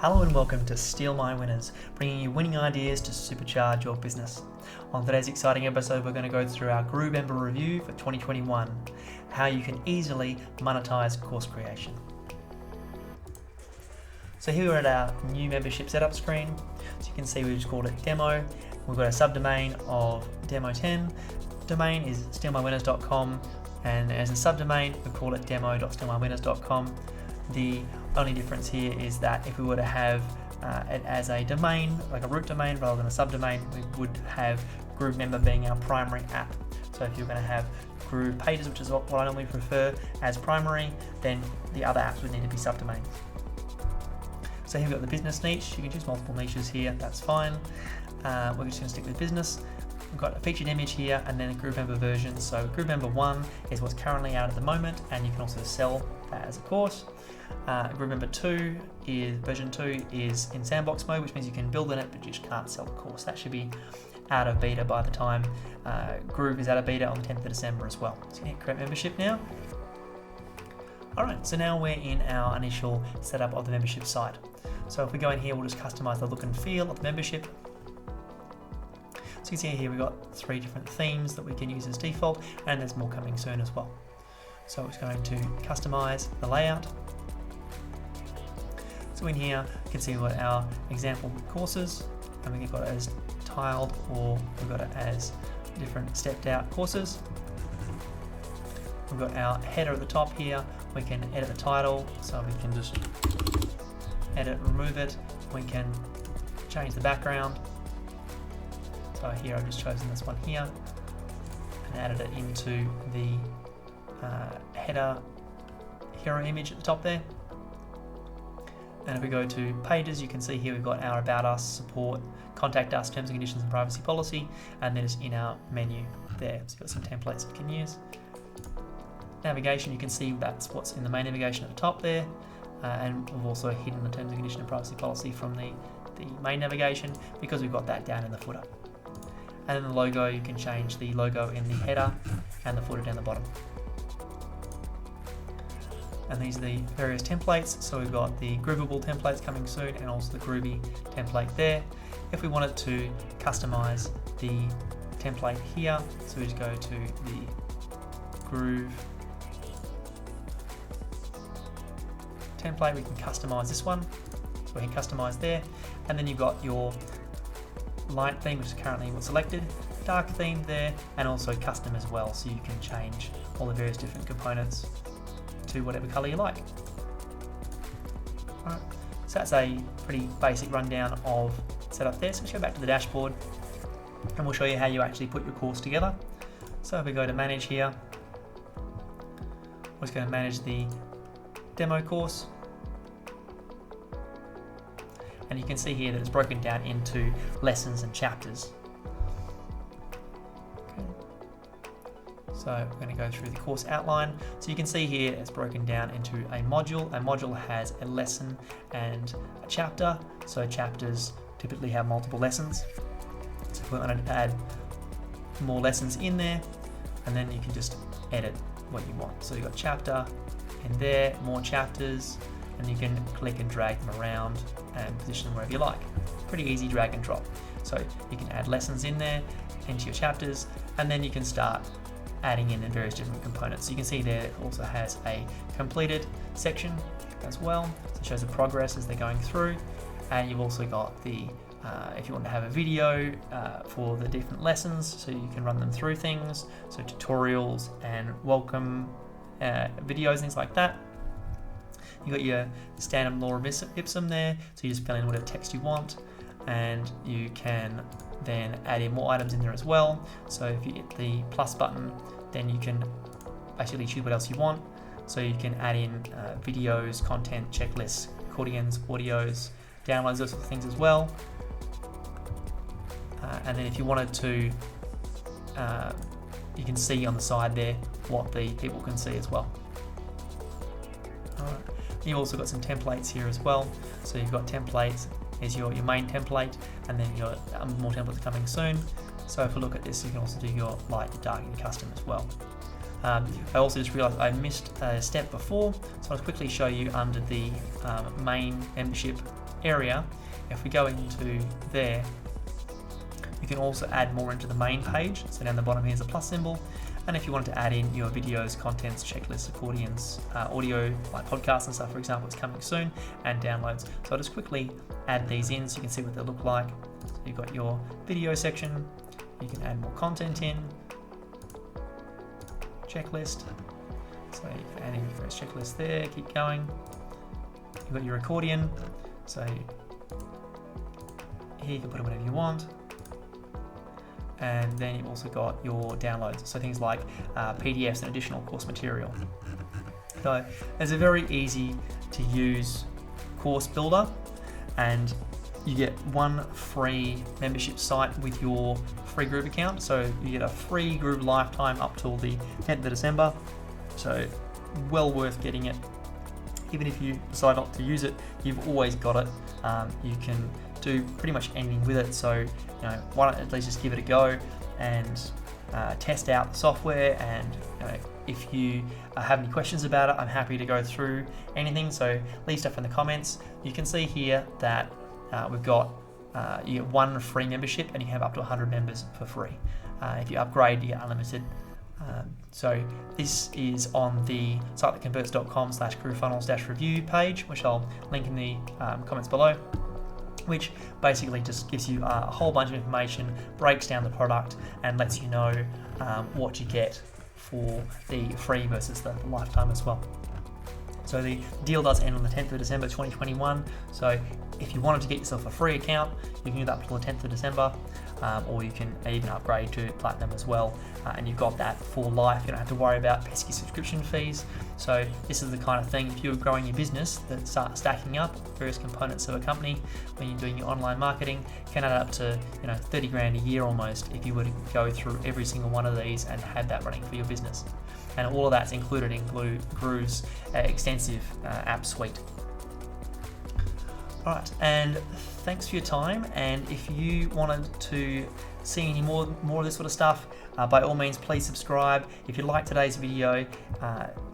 Hello and welcome to Steal My Winners, bringing you winning ideas to supercharge your business. On today's exciting episode, we're going to go through our GrooveMember review for 2021, how you can easily monetize course creation. So here we're at our new membership setup screen. So you can see we've just called it Demo. We've got a subdomain of Demo10. Domain is stealmywinners.com, and as a subdomain, we call it demo.stealmywinners.com. The only difference here is that if we were to have it as a domain, like a root domain rather than a subdomain, we would have GrooveMember being our primary app. So if you're going to have Groove Pages, which is what I normally prefer, as primary, then the other apps would need to be subdomains. So here we've got the business niche. You can choose multiple niches here, that's fine. We're just going to stick with business. We've got a featured image here and then a GrooveMember version. So GrooveMember 1 is what's currently out at the moment, and you can also sell that as a course. GrooveMember 2 is version 2 is in sandbox mode, which means you can build in it, but you just can't sell the course. That should be out of beta by the time Groove is out of beta on the 10th of December as well. So you can hit create membership now. Alright, so now we're in our initial setup of the membership site. So if we go in here, we'll just customize the look and feel of the membership. So you can see here we've got 3 different themes that we can use as default, and there's more coming soon as well. So it's going to customize the layout. So in here you can see we've got our example courses, and we've got it as tiled, or we've got it as different stepped out courses. We've got our header at the top here. We can edit the title, so we can just edit, remove it. We can change the background. So here I've just chosen this one here and added it into the header hero image at the top there. And if we go to pages, you can see here we've got our about us, support, contact us, terms and conditions and privacy policy, and then it's in our menu there. So you've got some templates you can use. Navigation, you can see that's what's in the main navigation at the top there, and we've also hidden the terms and conditions and privacy policy from the main navigation because we've got that down in the footer. And then the logo, you can change the logo in the header and the footer down the bottom. And these are the various templates. So we've got the Groovable templates coming soon, and also the Groovy template there. If we wanted to customize the template here, so we just go to the Groove template, we can customize this one. So we can customize there, and then you've got your light theme, which is currently what's selected, dark theme there, and also custom as well, so you can change all the various different components to whatever color you like. Alright, so that's a pretty basic rundown of setup there. So let's go back to the dashboard and we'll show you how you actually put your course together. So if we go to manage here, we're just going to manage the demo course. And you can see here that it's broken down into lessons and chapters. Okay. So we're going to go through the course outline. So you can see here it's broken down into a module. A module has a lesson and a chapter. So chapters typically have multiple lessons. So if we wanted to add more lessons in there, and then you can just edit what you want. So you've got chapter in there, more chapters, and you can click and drag them around and position them wherever you like. Pretty easy drag and drop. So you can add lessons in there into your chapters, and then you can start adding in various different components. So you can see there it also has a completed section as well. So it shows the progress as they're going through, and you've also got the if you want to have a video for the different lessons, so you can run them through things, so tutorials and welcome videos, things like that. You've got your standard lorem ipsum there, so you just fill in whatever text you want, and you can then add in more items in there as well. So if you hit the plus button, then you can basically choose what else you want. So you can add in videos, content, checklists, accordions, audios, downloads, those sort of things as well. And then if you wanted to, you can see on the side there what the people can see as well. Alright. You've also got some templates here as well. So you've got templates is your main template, and then your more templates coming soon. So if we look at this, you can also do your light, dark, and custom as well. I also just realized I missed a step before, so I'll quickly show you under the main membership area. If we go into there, you can also add more into the main page. So down the bottom here's a plus symbol. And if you wanted to add in your videos, contents, checklists, accordions, audio, like podcasts and stuff, for example, it's coming soon, and downloads. So I'll just quickly add these in so you can see what they look like. So you've got your video section, you can add more content in, checklist. So you can add in your first checklist there, keep going. You've got your accordion. So here you can put in whatever you want. And then you've also got your downloads, so things like PDFs and additional course material. So it's a very easy to use course builder, and you get one free membership site with your free Groove account. So you get a free Groove lifetime up till the 10th of December. So well worth getting it. Even if you decide not to use it, you've always got it. You can do pretty much anything with it. So, why not at least just give it a go and test out the software. And if you have any questions about it, I'm happy to go through anything. So leave stuff in the comments. You can see here that we've got you get one free membership, and you have up to 100 members for free. If you upgrade, you get unlimited. So this is on the sitethatconverts.com/groovefunnels-review page, which I'll link in the comments below, which basically just gives you a whole bunch of information, breaks down the product, and lets you know what you get for the free versus the lifetime as well. So the deal does end on the 10th of December 2021. So if you wanted to get yourself a free account, you can do that until the 10th of December, or you can even upgrade to Platinum as well, and you've got that for life. You don't have to worry about pesky subscription fees. So this is the kind of thing, if you're growing your business, that start stacking up various components of a company when you're doing your online marketing, can add up to 30 grand a year almost if you were to go through every single one of these and have that running for your business. And all of that's included in Groove's extensive app suite. All right, and thanks for your time. And if you wanted to see any more of this sort of stuff, by all means, please subscribe. If you like today's video,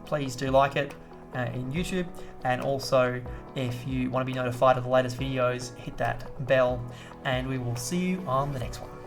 please do like it in YouTube. And also, if you want to be notified of the latest videos, hit that bell, and we will see you on the next one.